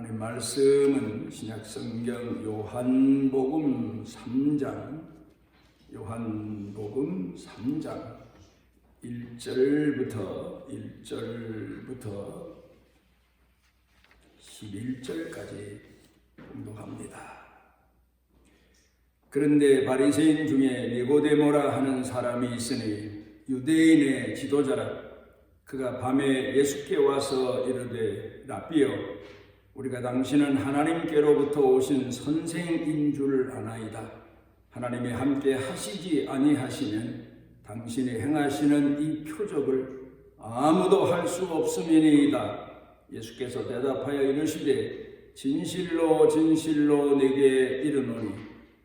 하나님 말씀은 신약성경 요한복음 3장 1절부터 11절까지 공독합니다. 그런데 바리새인 중에 니고데모라 하는 사람이 있으니 유대인의 지도자라. 그가 밤에 예수께 와서 이르되 라삐여, 우리가 당신은 하나님께로부터 오신 선생인 줄 아나이다. 하나님이 함께 하시지 아니하시면 당신이 행하시는 이 표적을 아무도 할 수 없음이니이다. 예수께서 대답하여 이르시되 진실로 진실로 네게 이르노니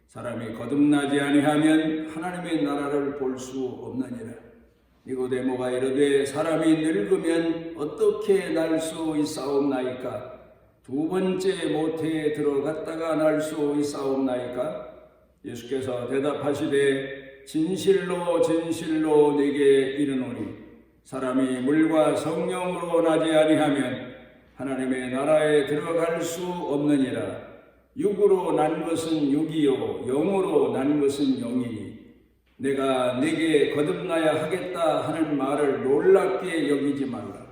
사람이 거듭나지 아니하면 하나님의 나라를 볼 수 없느니라. 니고데모가 이르되 사람이 늙으면 어떻게 날 수 있사옵나이까? 두 번째 모태에 들어갔다가 날 수 있사옵나이까? 예수께서 대답하시되 진실로 진실로 네게 이르노니 사람이 물과 성령으로 나지 아니하면 하나님의 나라에 들어갈 수 없느니라. 육으로 난 것은 육이요 영으로 난 것은 영이니 내가 네게 거듭나야 하겠다 하는 말을 놀랍게 여기지 말라.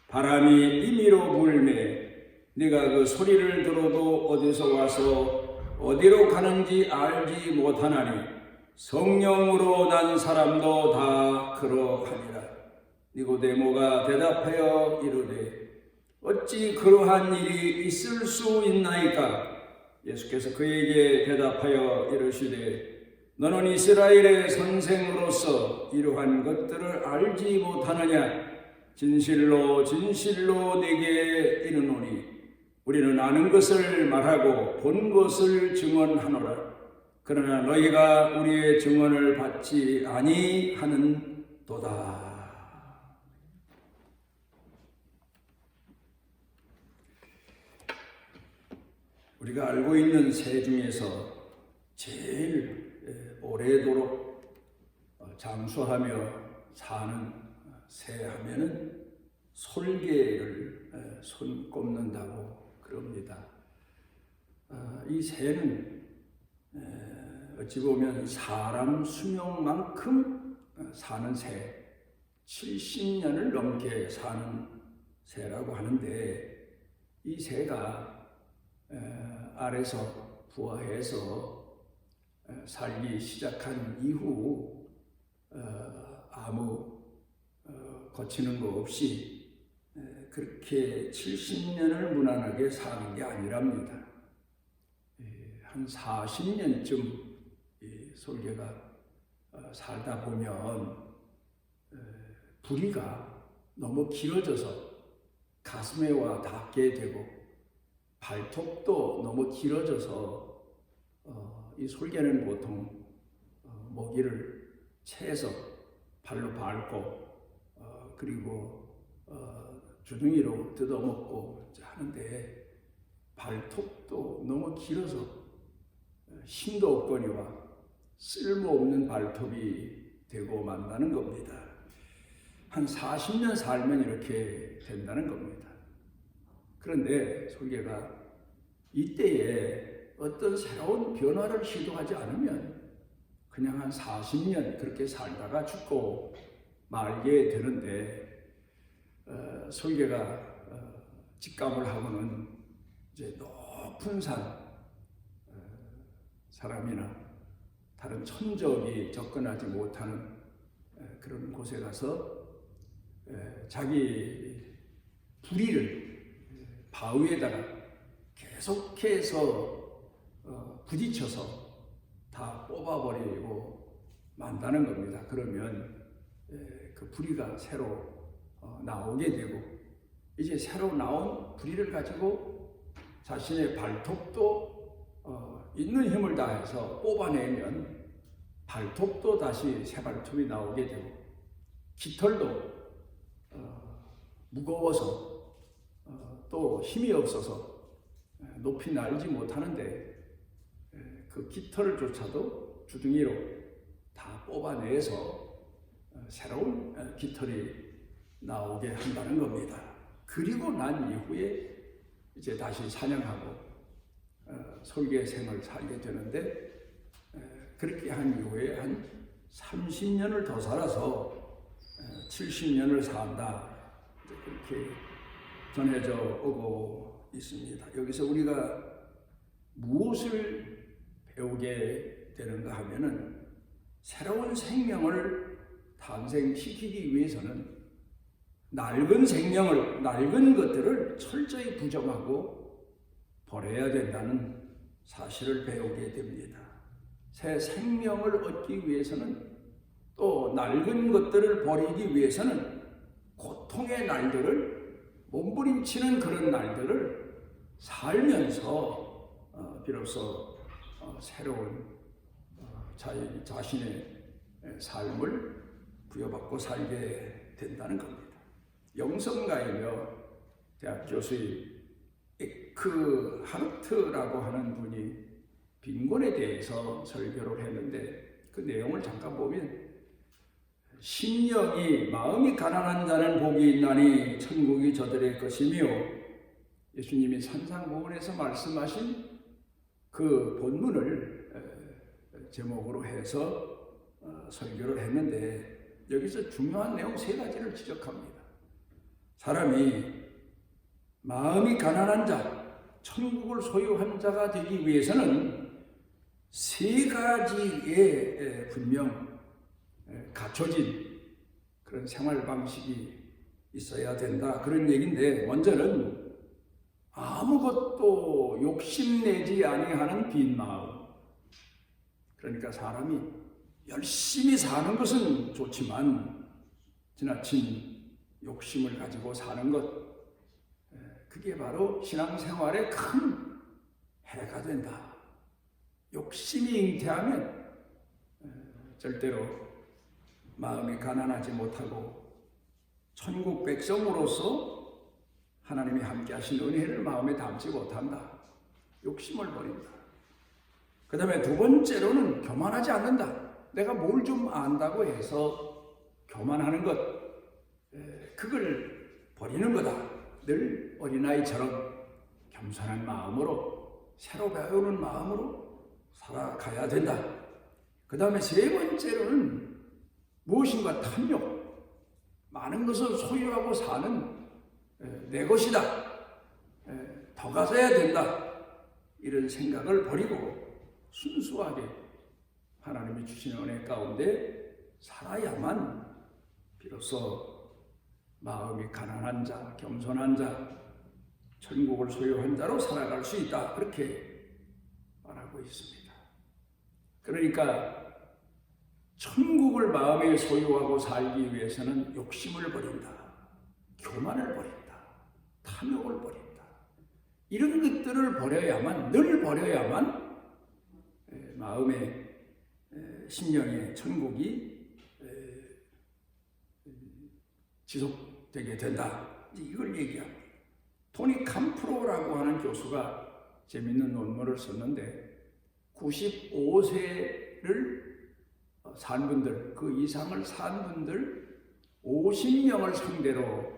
바람이 임의로 불매 네가 그 소리를 들어도 어디서 와서 어디로 가는지 알지 못하나니 성령으로 난 사람도 다 그러하니라. 니고데모가 대답하여 이르되 어찌 그러한 일이 있을 수 있나이까? 예수께서 그에게 대답하여 이르시되 너는 이스라엘의 선생으로서 이러한 것들을 알지 못하느냐? 진실로 진실로 네게 이르노니 우리는 아는 것을 말하고 본 것을 증언하노라. 그러나 너희가 우리의 증언을 받지 아니하는도다. 우리가 알고 있는 새 중에서 제일 오래도록 장수하며 사는 새 하면은 솔개를 손꼽는다고 그럽니다. 이 새는 어찌 보면 사람 수명만큼 사는 새, 70년을 넘게 사는 새라고 하는데 이 새가 알에서 부화해서 살기 시작한 이후 아무 거치는 거 없이 그렇게 70년을 무난하게 사는 게 아니랍니다. 한 40년쯤 솔개가 살다 보면 부리가 너무 길어져서 가슴에 와 닿게 되고 발톱도 너무 길어져서 이 솔개는 보통 먹이를 채서 발로 밟고 그리고 주둥이로 뜯어먹고 하는데 발톱도 너무 길어서 힘도 없거니와 쓸모없는 발톱이 되고 만다는 겁니다. 한 40년 살면 이렇게 된다는 겁니다. 그런데 솔개가 이때에 어떤 새로운 변화를 시도하지 않으면 그냥 한 40년 그렇게 살다가 죽고 말게 되는데 솔개가 직감을 하고는 이제 높은 산, 사람이나 다른 천적이 접근하지 못하는 그런 곳에 가서 자기 부리를 바위에다가 계속해서 부딪혀서 다 뽑아버리고 만다는 겁니다. 그러면 그 부리가 새로 나오게 되고 이제 새로 나온 부리를 가지고 자신의 발톱도 있는 힘을 다해서 뽑아내면 발톱도 다시 새 발톱이 나오게 되고 깃털도 무거워서 또 힘이 없어서 높이 날지 못하는데 그 깃털조차도 주둥이로 다 뽑아내서 새로운 깃털이 나오게 한다는 겁니다. 그리고 난 이후에 이제 다시 사냥하고 설계 생을 살게 되는데, 그렇게 한 이후에 한 30년을 더 살아서 70년을 산다, 그렇게 전해져 오고 있습니다. 여기서 우리가 무엇을 배우게 되는가 하면은, 새로운 생명을 탄생시키기 위해서는 낡은 생명을, 낡은 것들을 철저히 부정하고 버려야 된다는 사실을 배우게 됩니다. 새 생명을 얻기 위해서는, 또 낡은 것들을 버리기 위해서는 고통의 날들을, 몸부림치는 그런 날들을 살면서 비로소 새로운 자신의 삶을 부여받고 살게 된다는 겁니다. 영성가이며 대학 교수의 에크하르트라고 하는 분이 빈곤에 대해서 설교를 했는데, 그 내용을 잠깐 보면, 심령이 마음이 가난한 자는 복이 있나니 천국이 저들의 것이며, 예수님이 산상보훈에서 말씀하신 그 본문을 제목으로 해서 설교를 했는데, 여기서 중요한 내용 3가지를 지적합니다. 사람이 마음이 가난한 자, 천국을 소유한 자가 되기 위해서는 3가지의 분명 갖춰진 그런 생활 방식이 있어야 된다, 그런 얘기인데, 먼저는 아무것도 욕심내지 아니하는 빈 마음. 그러니까 사람이 열심히 사는 것은 좋지만 지나친 욕심을 가지고 사는 것, 그게 바로 신앙생활에 큰 해가 된다. 욕심이 잉태하면 절대로 마음이 가난하지 못하고 천국 백성으로서 하나님이 함께 하신 은혜를 마음에 담지 못한다. 욕심을 버린다. 그 다음에 2번째로는 교만하지 않는다. 내가 뭘 좀 안다고 해서 교만하는 것, 그걸 버리는 거다. 늘 어린아이처럼 겸손한 마음으로, 새로 배우는 마음으로 살아가야 된다. 그 다음에 3번째로는 무엇인가 탐욕, 많은 것을 소유하고 사는 내 것이다, 더 가져야 된다, 이런 생각을 버리고 순수하게 하나님이 주시는 은혜 가운데 살아야만 비로소 마음이 가난한 자, 겸손한 자, 천국을 소유한 자로 살아갈 수 있다, 그렇게 말하고 있습니다. 그러니까 천국을 마음에 소유하고 살기 위해서는 욕심을 버린다, 교만을 버린다, 탐욕을 버린다. 이런 것들을 버려야만, 늘 버려야만 마음의 심령의 천국이 지속되게 된다, 이걸 얘기합니다. 토니 캄프로라고 하는 교수가 재밌는 논문을 썼는데, 95세를 산 분들, 그 이상을 산 분들 50명을 상대로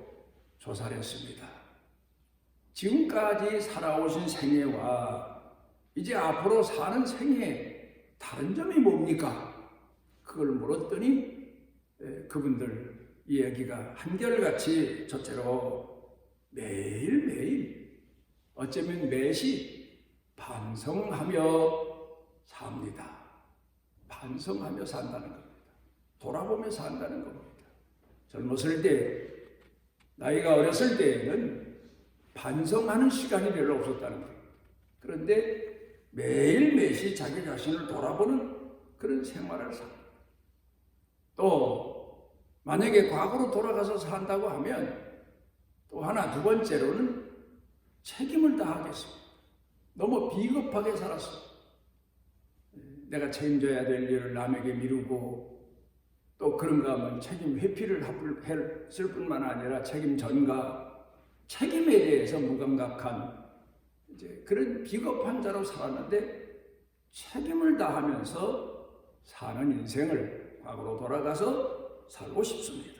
조사를 했습니다. 지금까지 살아오신 생애와 이제 앞으로 사는 생애에 다른 점이 뭡니까? 그걸 물었더니 그분들 이야기가 한결같이 첫째로 매일매일, 어쩌면 매시 반성하며 삽니다. 반성하며 산다는 겁니다. 돌아보며 산다는 겁니다. 젊었을 때, 나이가 어렸을 때에는 반성하는 시간이 별로 없었다는 거예요. 그런데 매일매시 자기 자신을 돌아보는 그런 생활을 삽니다. 또 만약에 과거로 돌아가서 산다고 하면 또 하나, 2번째로는 책임을 다하겠습니다. 너무 비겁하게 살았어. 내가 책임져야 될 일을 남에게 미루고, 또 그런가 하면 책임 회피를 했을 뿐만 아니라 책임 전가, 책임에 대해서 무감각한 이제 그런 비겁한 자로 살았는데, 책임을 다하면서 사는 인생을 과거로 돌아가서 살고 싶습니다.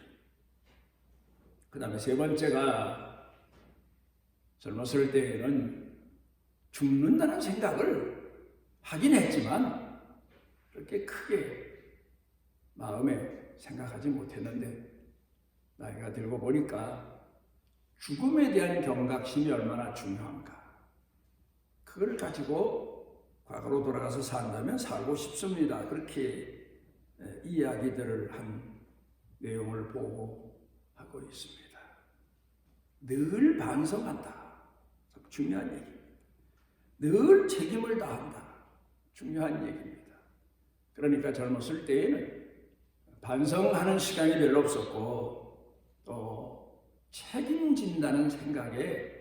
그 다음에 3번째가 젊었을 때에는 죽는다는 생각을 하긴 했지만 그렇게 크게 마음에 생각하지 못했는데 나이가 들고 보니까 죽음에 대한 경각심이 얼마나 중요한가. 그걸 가지고 과거로 돌아가서 산다면 살고 싶습니다. 그렇게 이야기들을 한 내용을 보고 하고 있습니다. 늘 반성한다. 중요한 얘기입니다. 늘 책임을 다한다. 중요한 얘기입니다. 그러니까 젊었을 때에는 반성하는 시간이 별로 없었고 또 책임진다는 생각에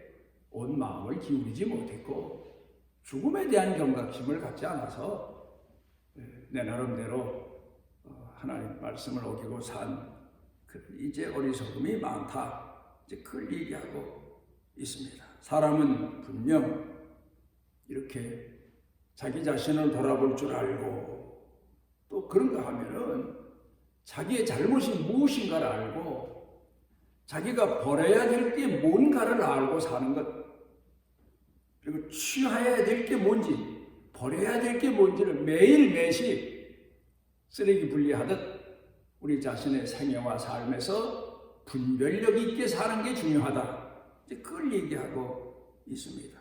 온 마음을 기울이지 못했고 죽음에 대한 경각심을 갖지 않아서 내 나름대로 하나님 말씀을 어기고 산 이제 어리석음이 많다. 이제 그걸 얘기하고 있습니다. 사람은 분명 이렇게 자기 자신을 돌아볼 줄 알고 또 그런가 하면은 자기의 잘못이 무엇인가를 알고 자기가 버려야 될 게 뭔가를 알고 사는 것, 그리고 취해야 될 게 뭔지 버려야 될 게 뭔지를 매일 매시 쓰레기 분리하듯 우리 자신의 생애와 삶에서 분별력 있게 사는 게 중요하다. 이제 그걸 얘기하고 있습니다.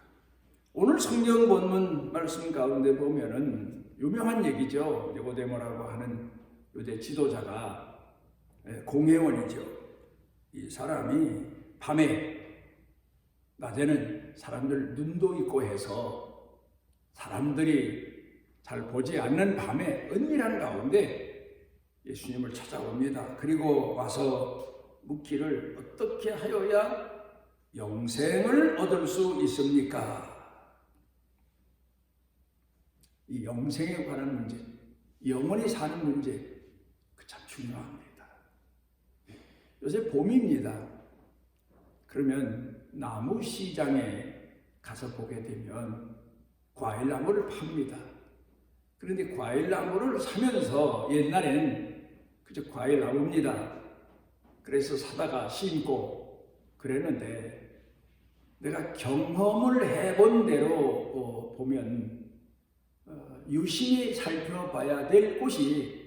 오늘 성경 본문 말씀 가운데 보면은 유명한 얘기죠. 니고데모라고 하는 유대 지도자가 공회원이죠. 이 사람이 밤에 낮에는 사람들 눈도 있고 해서 사람들이 잘 보지 않는 밤에 은밀한 가운데 예수님을 찾아옵니다. 그리고 와서 묻기를 어떻게 하여야 영생을 얻을 수 있습니까? 이 영생에 관한 문제, 영원히 사는 문제, 그 참 중요합니다. 요새 봄입니다. 그러면 나무 시장에 가서 보게 되면 과일나무를 팝니다. 그런데 과일나무를 사면서 옛날엔 그저 과일나무입니다. 그래서 사다가 심고 그랬는데 내가 경험을 해본 대로 보면 유심히 살펴봐야 될 곳이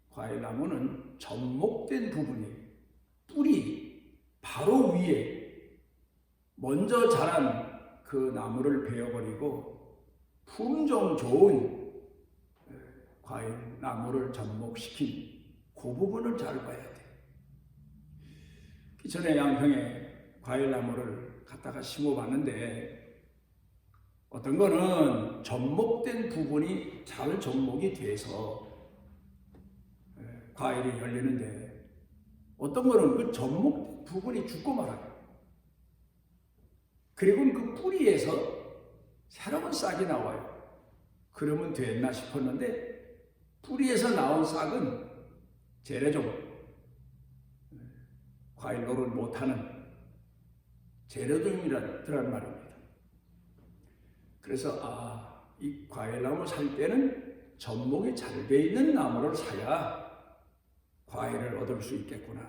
과일나무는 접목된 부분이 뿌리 바로 위에 먼저 자란 그 나무를 베어버리고 품종 좋은 과일나무를 접목시킨 그 부분을 잘 봐야 돼. 그 전에 양평에 과일나무를 갖다가 심어봤는데 어떤 거는 접목된 부분이 잘 접목이 돼서 과일이 열리는데 어떤 거는 그 접목 부분이 죽고 말아요. 그리고 그 뿌리에서 새로운 싹이 나와요. 그러면 됐나 싶었는데 뿌리에서 나온 싹은 재래종, 과일 노릇 못하는 재래종이라는 말입니다. 그래서 이 과일나무 살 때는 접목이 잘 돼 있는 나무를 사야 과일을 얻을 수 있겠구나.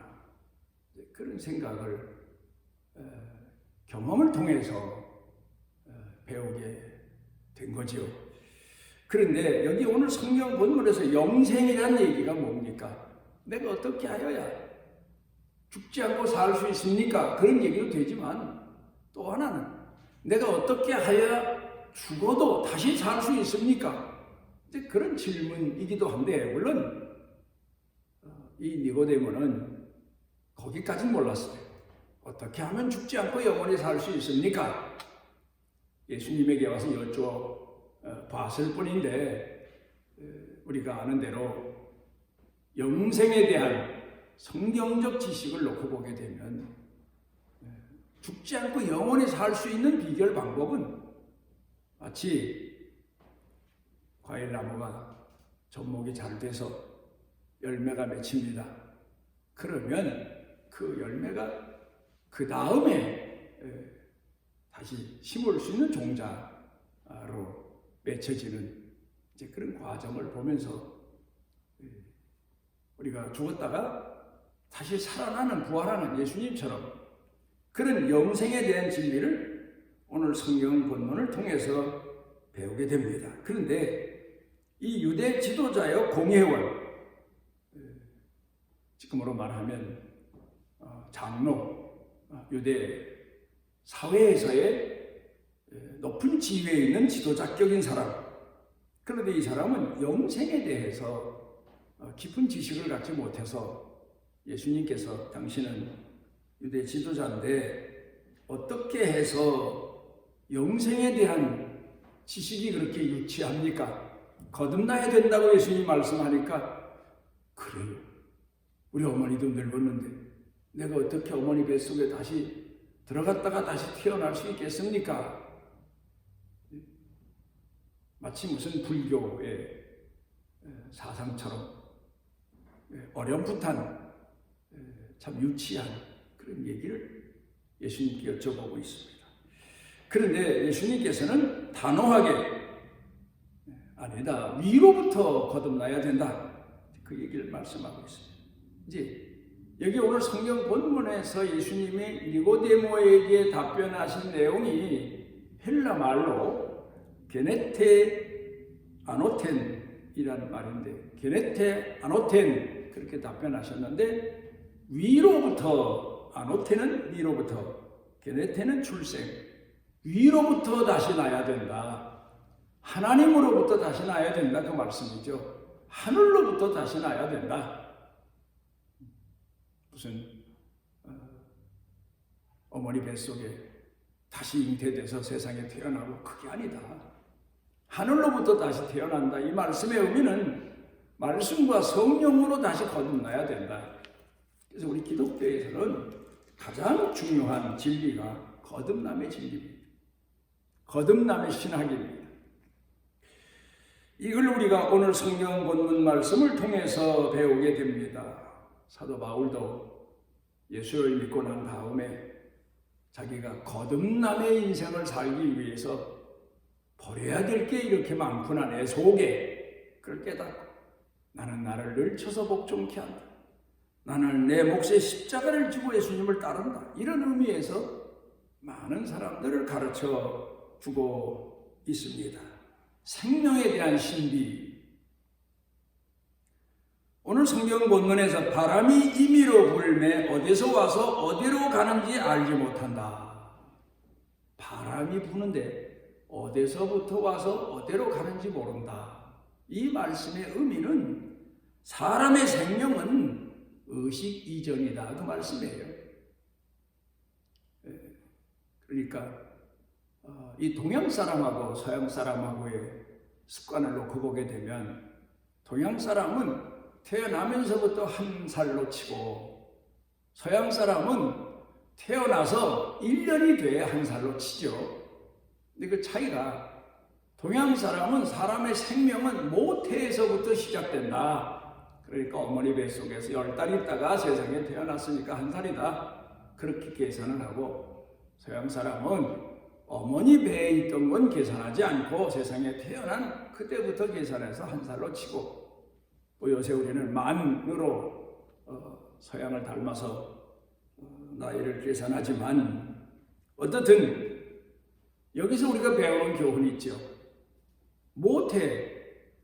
그런 생각을 경험을 통해서 배우게 된 거죠. 그런데 여기 오늘 성경 본문에서 영생이라는 얘기가 뭡니까? 내가 어떻게 하여야 죽지 않고 살 수 있습니까? 그런 얘기도 되지만 또 하나는 내가 어떻게 하여야 죽어도 다시 살 수 있습니까? 이제 그런 질문이기도 한데 물론 이 니고데모는 거기까지는 몰랐어요. 어떻게 하면 죽지 않고 영원히 살 수 있습니까? 예수님에게 와서 여쭤봤을 뿐인데 우리가 아는 대로 영생에 대한 성경적 지식을 놓고 보게 되면 죽지 않고 영원히 살 수 있는 비결 방법은 마치 과일나무가 접목이 잘 돼서 열매가 맺힙니다. 그러면 그 열매가 그 다음에 다시 심을 수 있는 종자로 맺혀지는 이제 그런 과정을 보면서 우리가 죽었다가 다시 살아나는 부활하는 예수님처럼 그런 영생에 대한 진리를 오늘 성경 본문을 통해서 배우게 됩니다. 그런데 이 유대 지도자여 공회원, 지금으로 말하면 장로, 유대 사회에서의 높은 지위에 있는 지도자격인 사람. 그런데 이 사람은 영생에 대해서 깊은 지식을 갖지 못해서 예수님께서 당신은 유대 지도자인데 어떻게 해서 영생에 대한 지식이 그렇게 유치합니까? 거듭나야 된다고 예수님이 말씀하니까 그래요. 우리 어머니도 늙었는데 내가 어떻게 어머니 뱃속에 다시 들어갔다가 다시 태어날 수 있겠습니까? 마치 무슨 불교의 사상처럼 어렴풋한 참 유치한 그런 얘기를 예수님께 여쭤보고 있습니다. 그런데 예수님께서는 단호하게 아니다, 위로부터 거듭나야 된다, 그 얘기를 말씀하고 있습니다. 이제 여기 오늘 성경 본문에서 예수님이 니고데모에게 답변하신 내용이 헬라 말로 게네테 아노텐이라는 말인데, 게네테 아노텐 그렇게 답변하셨는데, 위로부터, 아노텐은 위로부터, 게네테는 출생, 위로부터 다시 나야 된다, 하나님으로부터 다시 나야 된다, 그 말씀이죠. 하늘로부터 다시 나야 된다. 무슨 어머니 뱃속에 다시 잉태돼서 세상에 태어나고, 그게 아니다. 하늘로부터 다시 태어난다. 이 말씀의 의미는 말씀과 성령으로 다시 거듭나야 된다. 그래서 우리 기독교에서는 가장 중요한 진리가 거듭남의 진리입니다. 거듭남의 신학입니다. 이걸 우리가 오늘 성경 본문 말씀을 통해서 배우게 됩니다. 사도 바울도 예수를 믿고 난 다음에 자기가 거듭남의 인생을 살기 위해서 버려야 될 게 이렇게 많구나, 내 속에, 그걸 깨닫고 나는 나를 늘 쳐서 복종케 한다, 나는 내 몫의 십자가를 지고 예수님을 따른다, 이런 의미에서 많은 사람들을 가르쳐 주고 있습니다. 생명에 대한 신비. 오늘 성경 본문에서 바람이 임의로 불매 어디서 와서 어디로 가는지 알지 못한다. 바람이 부는데 어디서부터 와서 어디로 가는지 모른다. 이 말씀의 의미는 사람의 생명은 의식 이전이다, 그 말씀이에요. 그러니까 이 동양 사람하고 서양 사람하고의 습관을 놓고 보게 되면, 동양 사람은 태어나면서부터 한 살로 치고 서양 사람은 태어나서 1년이 돼야 한 살로 치죠. 근데 그 차이가, 동양 사람은 사람의 생명은 모태에서부터 시작된다. 그러니까 어머니 뱃속에서 10달 있다가 세상에 태어났으니까 한 살이다, 그렇게 계산을 하고, 서양 사람은 어머니 배에 있던 건 계산하지 않고 세상에 태어난 그때부터 계산해서 한 살로 치고, 또 요새 우리는 만으로 서양을 닮아서 나이를 계산하지만, 어떻든 여기서 우리가 배우는 교훈이 있죠. 모태,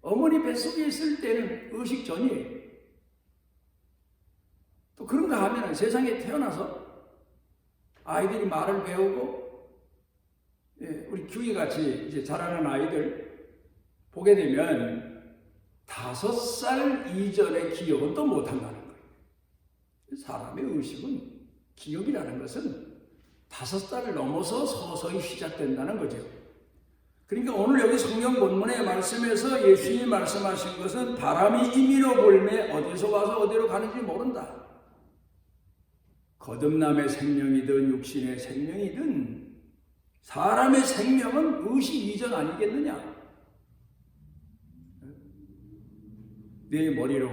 어머니 뱃속에 있을 때는 의식 전이에요. 또 그런가 하면 세상에 태어나서 아이들이 말을 배우고, 우리 규희같이 이제 자라는 아이들 보게 되면 5살 이전의 기억은 또 못한다는 거예요. 사람의 의식은, 기억이라는 것은 5살을 넘어서 서서히 시작된다는 거죠. 그러니까 오늘 여기 성경 본문의 말씀에서 예수님이 말씀하신 것은 바람이 임의로 불매 어디서 와서 어디로 가는지 모른다. 거듭남의 생명이든 육신의 생명이든 사람의 생명은 의식 이전 아니겠느냐? 내 머리로,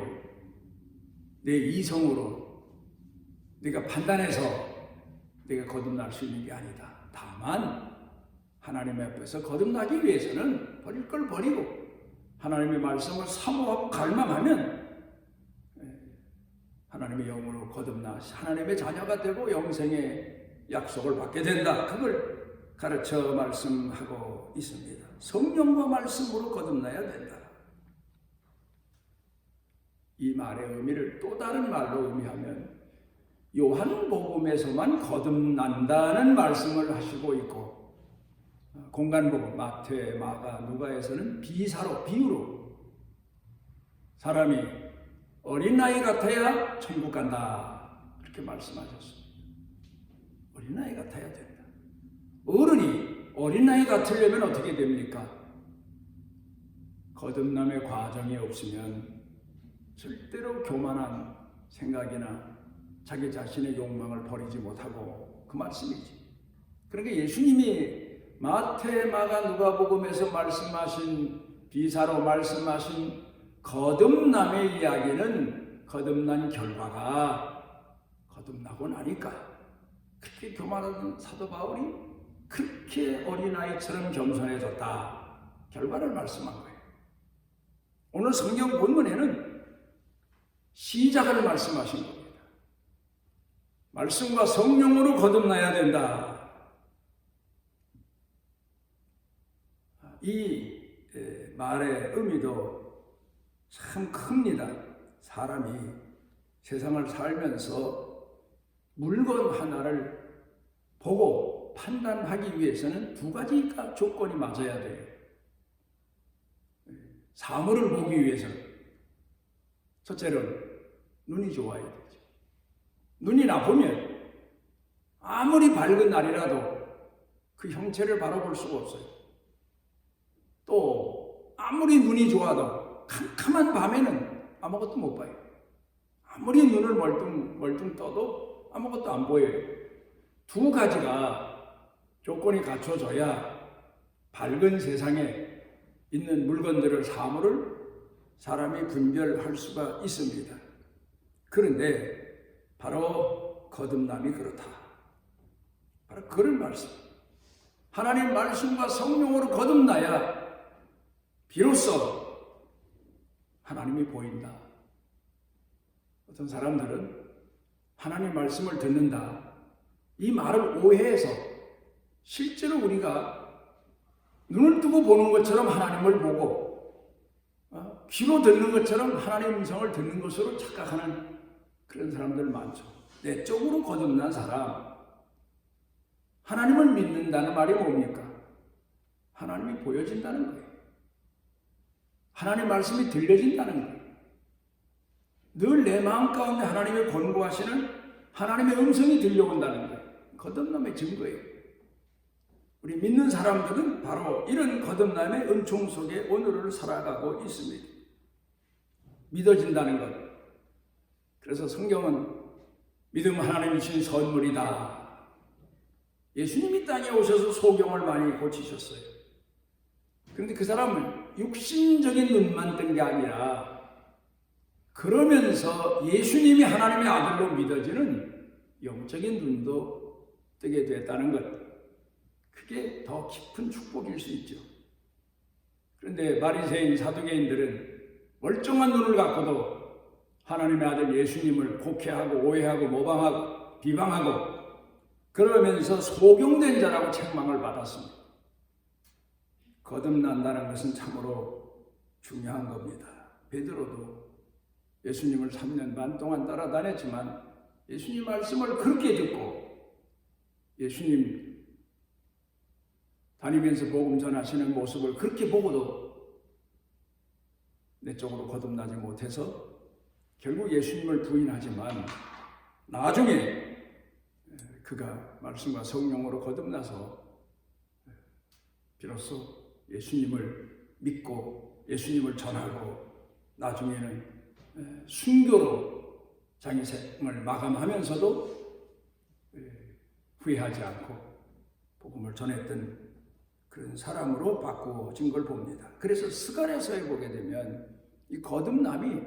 내 이성으로 내가 판단해서 내가 거듭날 수 있는 게 아니다. 다만 하나님 앞에서 거듭나기 위해서는 버릴 걸 버리고 하나님의 말씀을 사모하고 갈망하면 하나님의 영으로 거듭나 하나님의 자녀가 되고 영생의 약속을 받게 된다. 그걸 가르쳐 말씀하고 있습니다. 성령과 말씀으로 거듭나야 된다. 이 말의 의미를 또 다른 말로 의미하면 요한복음에서만 거듭난다는 말씀을 하시고 있고, 공간복음 마태, 마가, 누가에서는 비사로, 비유로 사람이 어린아이 같아야 천국 간다, 그렇게 말씀하셨습니다. 어린아이 같아야 된다. 어른이 어린아이 같으려면 어떻게 됩니까? 거듭남의 과정이 없으면 절대로 교만한 생각이나 자기 자신의 욕망을 버리지 못하고, 그 말씀이지. 그러니까 예수님이 마태, 마가, 누가복음에서 말씀하신, 비사로 말씀하신 거듭남의 이야기는 거듭난 결과가 거듭나고 나니까, 그렇게 교만한 사도 바울이 그렇게 어린아이처럼 겸손해졌다, 결과를 말씀한 거예요. 오늘 성경 본문에는 시작을 말씀하신 겁니다. 말씀과 성령으로 거듭나야 된다. 이 말의 의미도 참 큽니다. 사람이 세상을 살면서 물건 하나를 보고 판단하기 위해서는 두 가지가 조건이 맞아야 돼요. 사물을 보기 위해서는 첫째는 눈이 좋아야 되죠. 눈이 나쁘면 아무리 밝은 날이라도 그 형체를 바라볼 수가 없어요. 또 아무리 눈이 좋아도 캄캄한 밤에는 아무것도 못 봐요. 아무리 눈을 멀뚱 떠도 아무것도 안 보여요. 두 가지가 조건이 갖춰져야 밝은 세상에 있는 물건들을, 사물을 사람이 분별할 수가 있습니다. 그런데 바로 거듭남이 그렇다. 바로 그런 말씀. 하나님 말씀과 성령으로 거듭나야 비로소 하나님이 보인다. 어떤 사람들은 하나님 말씀을 듣는다, 이 말을 오해해서 실제로 우리가 눈을 뜨고 보는 것처럼 하나님을 보고 귀로 듣는 것처럼 하나님의 음성을 듣는 것으로 착각하는 그런 사람들 많죠. 내적으로 거듭난 사람, 하나님을 믿는다는 말이 뭡니까? 하나님이 보여진다는 거예요. 하나님 말씀이 들려진다는 거예요. 늘 내 마음 가운데 하나님의 권고하시는 하나님의 음성이 들려온다는 거예요. 거듭남의 증거예요. 우리 믿는 사람들은 바로 이런 거듭남의 은총 속에 오늘을 살아가고 있습니다. 믿어진다는 것. 그래서 성경은 믿음 하나님이 주신 선물이다. 예수님이 땅에 오셔서 소경을 많이 고치셨어요. 그런데 그 사람은 육신적인 눈만 뜬 게 아니라 그러면서 예수님이 하나님의 아들로 믿어지는 영적인 눈도 뜨게 됐다는 것. 그게 더 깊은 축복일 수 있죠. 그런데 바리새인, 사두개인들은 멀쩡한 눈을 갖고도 하나님의 아들 예수님을 곡해하고 오해하고 모방하고 비방하고 그러면서 소경된 자라고 책망을 받았습니다. 거듭난다는 것은 참으로 중요한 겁니다. 베드로도 예수님을 3년 반 동안 따라다녔지만 예수님 말씀을 그렇게 듣고 예수님 다니면서 복음 전하시는 모습을 그렇게 보고도 내적으로 거듭나지 못해서 결국 예수님을 부인하지만 나중에 그가 말씀과 성령으로 거듭나서 비로소 예수님을 믿고 예수님을 전하고 나중에는 순교로 자기 생을 마감하면서도 후회하지 않고 복음을 전했던 그런 사람으로 바꾸어진 걸 봅니다. 그래서 스가랴서에 보게 되면 이 거듭남이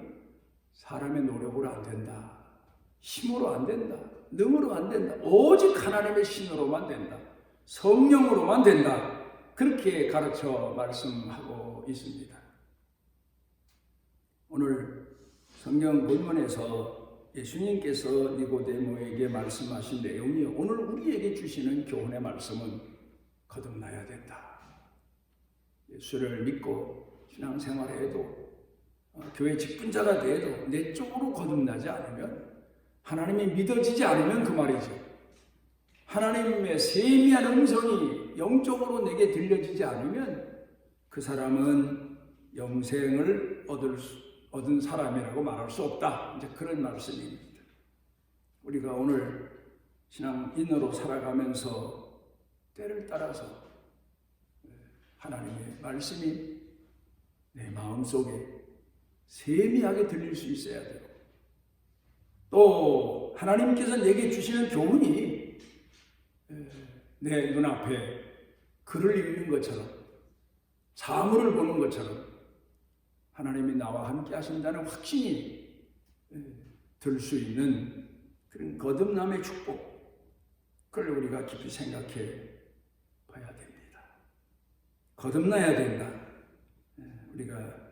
사람의 노력으로 안 된다. 힘으로 안 된다. 능으로 안 된다. 오직 하나님의 신으로만 된다. 성령으로만 된다. 그렇게 가르쳐 말씀하고 있습니다. 오늘 성경 본문에서 예수님께서 니고데모에게 말씀하신 내용이 오늘 우리에게 주시는 교훈의 말씀은 거듭나야 된다. 예수를 믿고 신앙생활을 해도 교회 직분자가 돼도 내적으로 거듭나지 않으면, 하나님이 믿어지지 않으면 그 말이죠. 하나님의 세미한 음성이 영적으로 내게 들려지지 않으면 그 사람은 영생을 얻은 사람이라고 말할 수 없다. 이제 그런 말씀입니다. 우리가 오늘 신앙인으로 살아가면서 때를 따라서 하나님의 말씀이 내 마음속에 세미하게 들릴 수 있어야 되고, 또 하나님께서 내게 주시는 교훈이 내 눈앞에 글을 읽는 것처럼, 사물을 보는 것처럼 하나님이 나와 함께 하신다는 확신이 들 수 있는 그런 거듭남의 축복, 그걸 우리가 깊이 생각해 봐야 됩니다. 거듭나야 된다. 우리가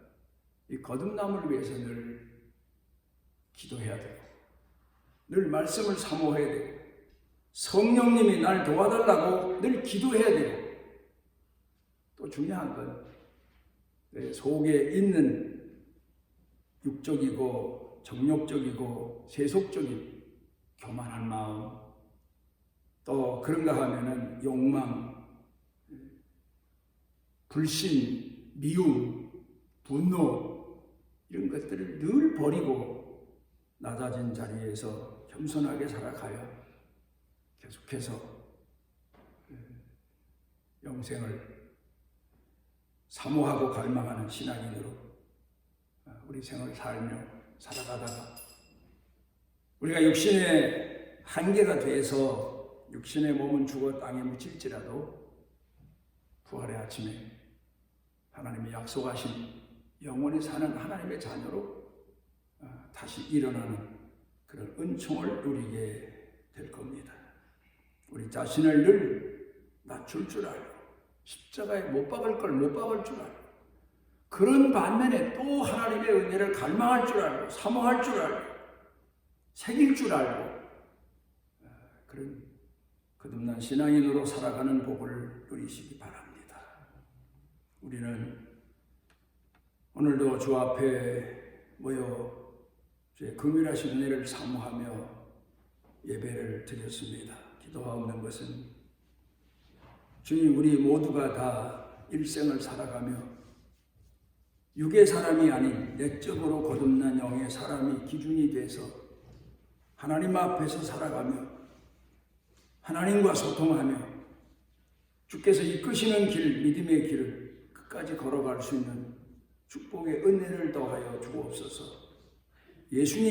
이 거듭남을 위해서 늘 기도해야 되고, 늘 말씀을 사모해야 되고, 성령님이 날 도와달라고 늘 기도해야 되고, 또 중요한 건 내 속에 있는 육적이고 정욕적이고 세속적인 교만한 마음, 또 그런가 하면은 욕망, 불신, 미움, 분노, 이런 것들을 늘 버리고 낮아진 자리에서 겸손하게 살아가요. 계속해서 영생을 사모하고 갈망하는 신앙인으로 우리 생을 살며 살아가다가 우리가 육신의 한계가 돼서 육신의 몸은 죽어 땅에 묻힐지라도 부활의 아침에 하나님이 약속하신 영원히 사는 하나님의 자녀로 다시 일어나는 그런 은총을 누리게 될 겁니다. 우리 자신을 늘 낮출 줄 알고, 십자가에 못 박을 걸 못 박을 줄 알고, 그런 반면에 또 하나님의 은혜를 갈망할 줄 알고, 사모할 줄 알고, 새길 줄 알고, 그런 거듭난 신앙인으로 살아가는 복을 누리시기 바랍니다. 우리는 오늘도 주 앞에 모여 주의 긍휼하신 은혜를 사모하며 예배를 드렸습니다. 기도하옵는 것은 주님, 우리 모두가 다 일생을 살아가며 육의 사람이 아닌 내적으로 거듭난 영의 사람이 기준이 돼서 하나님 앞에서 살아가며 하나님과 소통하며 주께서 이끄시는 길, 믿음의 길을 끝까지 걸어갈 수 있는 축복의 은혜를 더하여 주옵소서. 예수님이